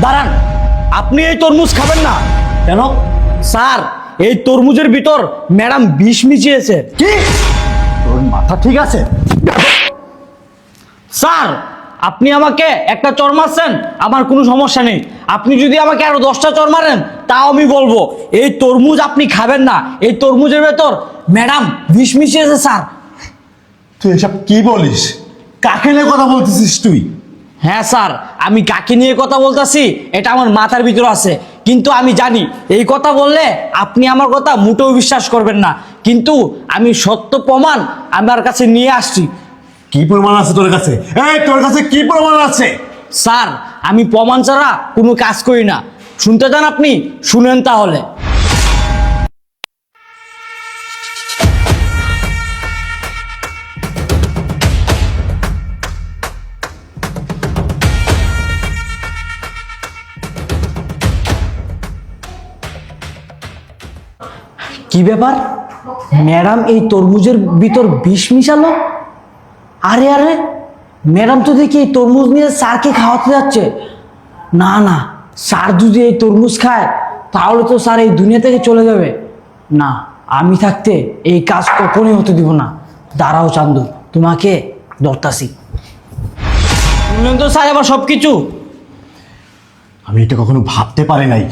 দাঁড়ান, আপনি এই তরমুজ খাবেন না। কেন স্যার? এই তরমুজের ভিতর ম্যাডাম বিষ মিশিয়েছে। কি? তোর মাথা ঠিক আছে? স্যার, আপনি আমাকে একটা চড় মারছেন, আমার কোনো সমস্যা নেই। আপনি যদি আমাকে আরো 10টা চড় মারেন তাও আমি বলবো এই তরমুজ আপনি খাবেন না। এই তরমুজের ভেতর ম্যাডাম বিষ মিশিয়েছে স্যার। তুই এসব কি বলিস? কাকে নিয়ে কথা বলতেছিস তুই? হ্যাঁ স্যার, আমি কাকে নিয়ে কথা বলতেছি এটা আমার মাথার ভিতরে আছে, কিন্তু আমি জানি এই কথা বললে আপনি আমার কথা মোটেও বিশ্বাস করবেন না, কিন্তু আমি সত্য প্রমাণ আমার কাছে নিয়ে আসছি। কি প্রমাণ আছে তোর কাছে? এই তোর কাছে কি প্রমাণ আছে? স্যার, আমি প্রমাণ ছাড়া কোনো কাজ করি না। শুনতে চান আপনি? শুনেন তাহলে। কি ব্যাপার, ম্যাডাম এই তরমুজের ভিতর বিষ মিশালো? আরে আরে, ম্যাডাম তো দেখি এই তরমুজ নিয়ে স্যারকে খাওয়াতে যাচ্ছে। না না, স্যার যদি এই তরমুজ খায় তাহলে তো স্যার এই দুনিয়া থেকে চলে যাবে। না, আমি থাকতে এই কাজ কখনোই হতে দিব না। দাঁড়াও চান্দু, তোমাকে ধরতাছি। শুনলেন তো স্যার আবার সব কিছু? আমি এটা কখনো ভাবতে পারি নাই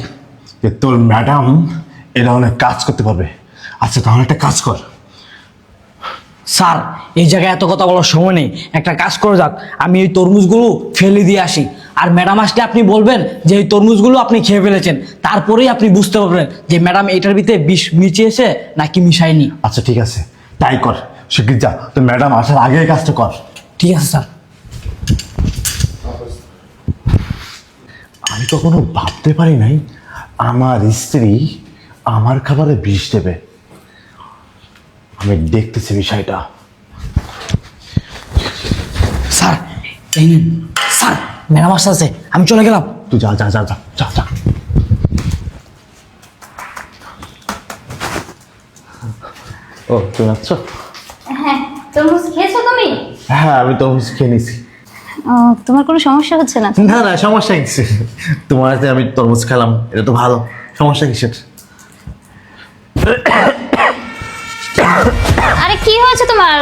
যে তোর ম্যাডাম এ ধরনের কাজ করতে পারবে। আচ্ছা তাহলে একটা কাজ কর। স্যার, এই জায়গায় এত কথা বলার সময় নেই, একটা কাজ করে যাক, আমি এই তরমুজগুলো ফেলে দিয়ে আসি। আর ম্যাডাম আসলে আপনি বলবেন যে এই তরমুজগুলো আপনি খেয়ে ফেলেছেন, তারপরেই আপনি বুঝতে পারবেন যে ম্যাডাম এটার ভিতরে বিষ মিশিয়েছে নাকি মিশায়নি। আচ্ছা ঠিক আছে, তাই কর। শিগগির যা, তো ম্যাডাম আসার আগে এই কাজটা কর। ঠিক আছে স্যার। আমি কখনো ভাবতে পারি নাই আমার স্ত্রী আমার খাবারে বিষ দেবে। আমি দেখতেছি বিষয়টা। স্যার এই নিন। স্যার, ম্যাডাম আসতেছে, আমি চলে গেলাম। তুই যা যা যা যা যা যা। ও তুমি আছো? হ্যাঁ, তরমুজ খেয়েছো তুমি? হ্যাঁ আমি তো খেয়ে নিছি। ও, তোমার কোনো সমস্যা হচ্ছে না? না না, সমস্যা কিসের? তোমার হাতে আমি তরমুজ খেলাম, এটা তো ভালো। সমস্যা কিসের? আরে কি হয়েছে তোমার?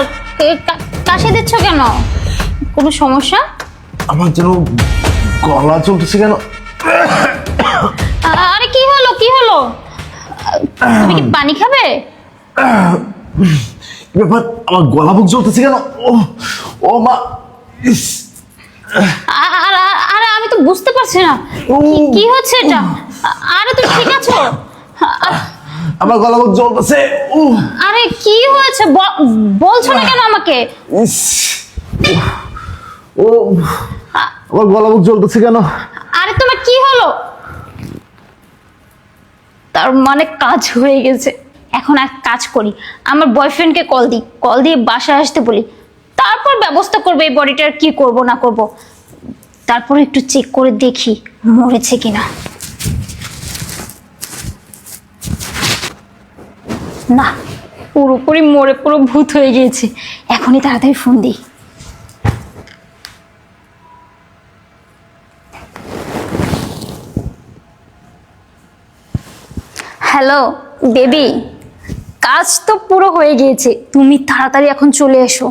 কাশি দিচ্ছ কেন? কোনো সমস্যা? আমার যেন গলা চলতেছে কেন? আরে কি হলো, কি হলো? তুমি কি পানি খাবে? কি ব্যাপার, আমার গলা বুক জ্বলতেছে কেন? ও ও মা, ইস। আরে আমি তো বুঝতে পারছি না কি হচ্ছে এটা। আরে তুমি ঠিক আছো? আমার গলা বুক জ্বলতেছে। ও আরে কি হয়েছে বলছো না কেন আমাকে? ইস, ও আমার গলা বুক জ্বলতেছে কেন? আরে তোমার কি হলো? তার মানে কাজ হয়ে গেছে। এখন এক কাজ করি, আমার বয়ফ্রেন্ডকে কল দিয়ে বাসায় আসতে বলি, তারপর ব্যবস্থা করবে এই বডিটার কি করব না করব। তারপর একটু চেক করে দেখি মরেছে কিনা। না, পুরোপুরি মরে পুরো ভূত হয়ে গিয়েছে। এখনই তাড়াতাড়ি ফোন দিই। হ্যালো বেবি, কাজ তো পুরো হয়ে গিয়েছে, তুমি তাড়াতাড়ি এখন চলে এসো।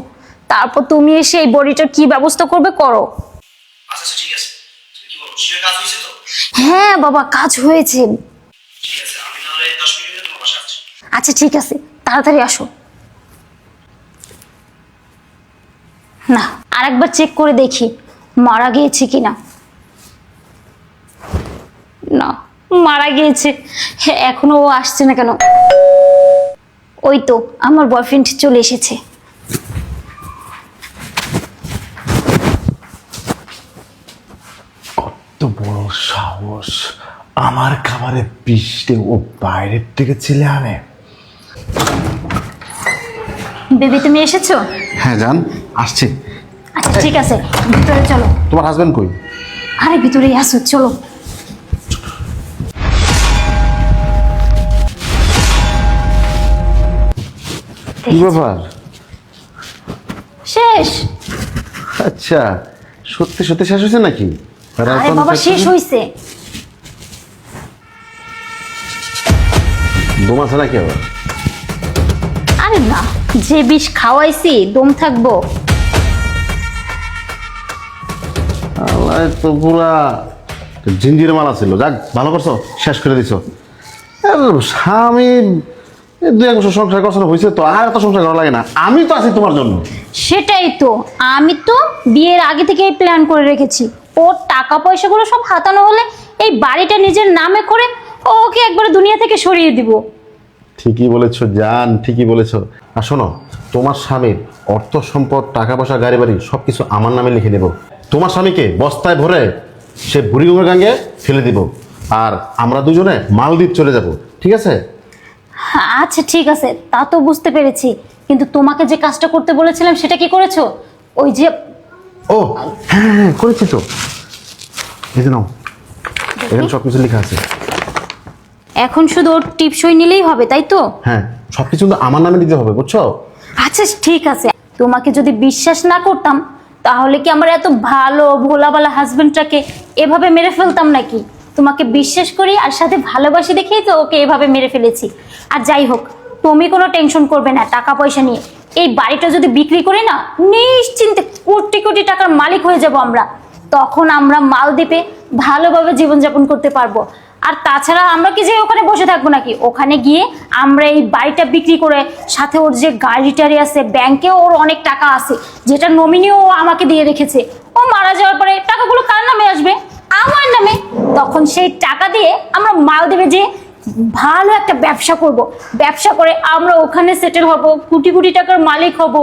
তারপর তুমি এসে এই বডিটার কি ব্যবস্থা করবে করো। আচ্ছা ঠিক আছে, তুমি কি বলো, শিওর কাজ হয়েছে তো? হ্যাঁ বাবা, কাজ হয়েছে। ঠিক আছে, আমি তাহলে 10 মিনিটে তোমার বাসায় আসছি। আচ্ছা ঠিক আছে, তাড়াতাড়ি আসো। না, আরেকবার চেক করে দেখি মারা গিয়েছে কিনা। না, মারা গিয়েছে। হ্যাঁ, এখনো ও আসছে না কেন? ওই তো আমার বয়ফ্রেন্ড চলে এসেছে। কত বড় সাহস, আমার খাবারে বিষ দিয়ে ও বাইরের থেকে ছেলে আনে। বেবি তুমি এসেছো? হ্যাঁ জান, আসছি। আচ্ছা ঠিক আছে, ভিতরে চলো। তোমার হাজবেন্ড কই? আরে ভিতরেই আসো, চলো। কি ব্যাপার? শেষ। আচ্ছা, সত্যি সত্যি শেষ হয়েছে নাকি? আরে বাবা শেষ হইছে। দম আছে নাকি আবার? আরে না, যে বিষ খাওয়াইছি দম থাকবো? আল্লাহ, তো পুরা জিঞ্জির মালা ছিল। যাক, ভালো করছো, শেষ করে দিছো। আর স্বামী দুই এক বছর সংসার কষানো হয়েছে তো, আর এত সংসার করা লাগে না। আমি তো আছি তোমার জন্য। সেটাই তো, আমি তো বিয়ের আগে থেকে প্ল্যান করে রেখেছি। ওর টাকা পয়সাগুলো সব হাতানো হলে এই বাড়িটা নিজের নামে করে ওকে একবারে দুনিয়া থেকে সরিয়ে দিব। ঠিকই বলেছো জান, ঠিকই বলেছো। আর শোনো, তোমার স্বামীর অর্থ সম্পদ, টাকা পয়সা, গাড়ি বাড়ি সবকিছু আমার নামে লিখে দেবো। তোমার স্বামীকে বস্তায় ভরে সে বুড়িগঙ্গা গাঙ্গে ফেলে দিব, আর আমরা দুজনে মালদ্বীপ চলে যাব। ঠিক আছে? আচ্ছা ঠিক আছে, তা তো বুঝতে পেরেছি, কিন্তু তোমাকে যে কাজটা করতে বলেছিলাম সেটা কি করেছো? ওই যে ও হ্যাঁ হ্যাঁ, করেছি তো। এই যে নাও, এখানে সব কিছু লেখা আছে। এখন শুধু ওর টিপসই নিলেই হবে, তাই তো? হ্যাঁ, সব কিছু কিন্তু আমার নামে দিতে হবে, বুঝছো? আচ্ছা ঠিক আছে, তোমাকে যদি বিশ্বাস না করতাম তাহলে কি আমার এত ভালো ভোলাবালা হাজবেন্ডটাকে এভাবে মেরে ফেলতাম নাকি? তোমাকে বিশ্বাস করি আর সাথে ভালোবাসি দেখেই তো ওকে এভাবে মেরে ফেলেছি। আর যাই হোক, তুমি কোনো টেনশন করবে না টাকা পয়সা নিয়ে। এই বাড়িটা যদি বিক্রি করি না, নিশ্চিন্তে কোটি কোটি টাকার মালিক হয়ে যাব আমরা। তখন আমরা মালদ্বীপে ভালোভাবে জীবনযাপন করতে পারবো। আর তাছাড়া আমরা কি যে ওখানে বসে থাকবো নাকি? ওখানে গিয়ে আমরা এই বাড়িটা বিক্রি করে, সাথে ওর যে গাড়ি টাড়ি আছে, ব্যাংকে ওর অনেক টাকা আছে, যেটা নমিনিও ও আমাকে দিয়ে রেখেছে। ও মারা যাওয়ার পরে টাকাগুলো কার নামে আসবে? আমার নামে। তখন সেই টাকা দিয়ে আমরা মালদ্বীপে যে ভালো একটা ব্যবসা করব, ব্যবসা করে আমরা ওখানে সেটেল হব, কোটি কোটি টাকার মালিক হব,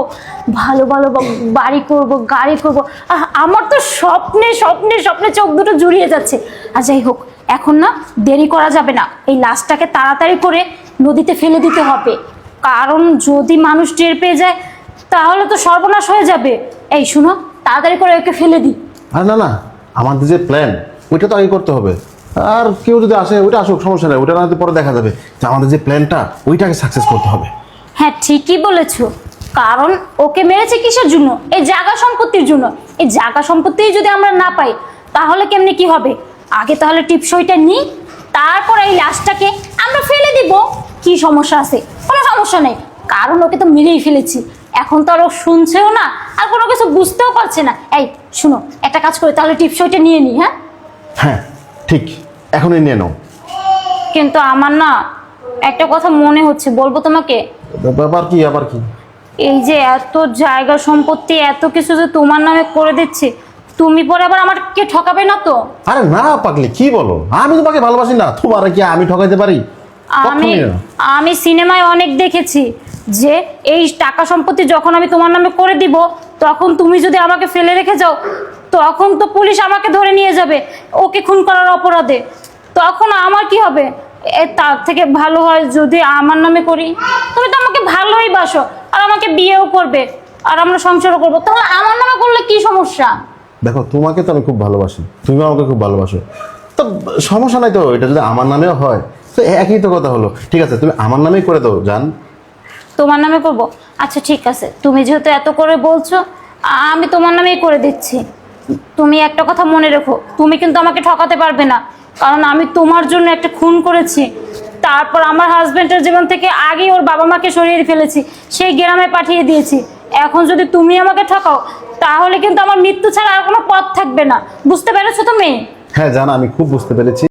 ভালো ভালো বাড়ি করব, গাড়ি করব। আমার তো স্বপ্নে স্বপ্নে স্বপ্নে চোখ দুটো জুড়িয়ে যাচ্ছে। আর যাই হোক, এখন না দেরি করা যাবে না, এই লাশটাকে তাড়াতাড়ি করে নদীতে ফেলে দিতে হবে, কারণ যদি মানুষ টের পেয়ে যায় তাহলে তো সর্বনাশ হয়ে যাবে। এই শুনো, তাড়াতাড়ি করে ওকে ফেলে দিই। আর না না, আমাদের যে প্ল্যান ওইটা তো আগে করতে হবে। আর কেউ যদি আসে, ওইটা আসুক, সমস্যা নেই, ওইটা না হয়তো পরে দেখা যাবে। তো আমাদের যে প্ল্যানটা ওইটাকে সাকসেস করতে হবে। হ্যাঁ ঠিকই বলেছো, কারণ ওকে মেরেছে কিসের জন্য? এই জায়গা সম্পত্তির জন্য। এই জায়গা সম্পত্তি যদি আমরা না পাই তাহলে কেমনে কি হবে? আগে তাহলে টিপসইটা নিই, তারপর এই লাশটাকে আমরা ফেলে দিব। কি সমস্যা আছে? কোনো সমস্যা নেই, কারণ ওকে তো মেরেই ফেলেছি। এখন তো আর ও শুনছেও না, আর কোনো কিছু বুঝতেও পারছে না। এই শুনো, একটা কাজ করে তাহলে টিপসইটা নিয়ে নিই। হ্যাঁ হ্যাঁ ঠিক, এখনই নিয়ে নাও। কিন্তু আমার না একটা কথা মনে হচ্ছে, বলবো তোমাকে? আবার কি? আবার কি? এই যে এত জায়গা সম্পত্তি, এত কিছু যে তোমার নামে করে দিচ্ছে, তুমি পরে আবার আমাকে ঠকাবে না তো? আরে না পাগলি, কি বলো? আমি তোমাকে ভালোবাসি না, তোমার কি আমি ঠকাইতে পারি? আমি কখনোই না। আমি সিনেমায় অনেক দেখেছি যে এই টাকা সম্পত্তি যখন আমি তোমার নামে করে দিব, তখন তুমি যদি আমাকে ফেলে রেখে যাও, তখন তো পুলিশ আমাকে ধরে নিয়ে যাবে ওকে খুন করার অপরাধে। তখন আমার কি হবে? তার থেকে ভালো হয় যদি আমার নামে করি। তুমি তো আমাকে ভালোই বাসো, আর আমাকে বিয়েও করবে, আর আমরা সংসারও করবো, তাহলে আমার নামে করলে কি সমস্যা? দেখো, তোমাকে তো আমি খুব ভালোবাসি, তুমি আমাকে খুব ভালোবাসো, তো সমস্যা নাই তো। এটা যদি আমার নামেও হয় তো একই তো কথা হলো। ঠিক আছে, তুমি আমার নামেই করে দাও জান। তোমার নামে করব? আচ্ছা ঠিক আছে, তুমি যেহেতু এত করে বলছো, আমি তোমার নামেই করে দিচ্ছি। তুমি একটা কথা মনে রেখো, তুমি কিন্তু আমাকে ঠকাতে পারবে না, কারণ আমি তোমার জন্য একটা খুন করেছি। তারপর আমার হাজবেন্ডের জীবন থেকে আগেই ওর বাবা মাকে সরিয়ে ফেলেছি, সেই গ্রামে পাঠিয়ে দিয়েছি। এখন যদি তুমি আমাকে ঠকাও তাহলে কিন্তু আমার মৃত্যু ছাড়া আর কোনো পথ থাকবে না। বুঝতে পেরেছো তুমি? হ্যাঁ জান, আমি খুব বুঝতে পেরেছি।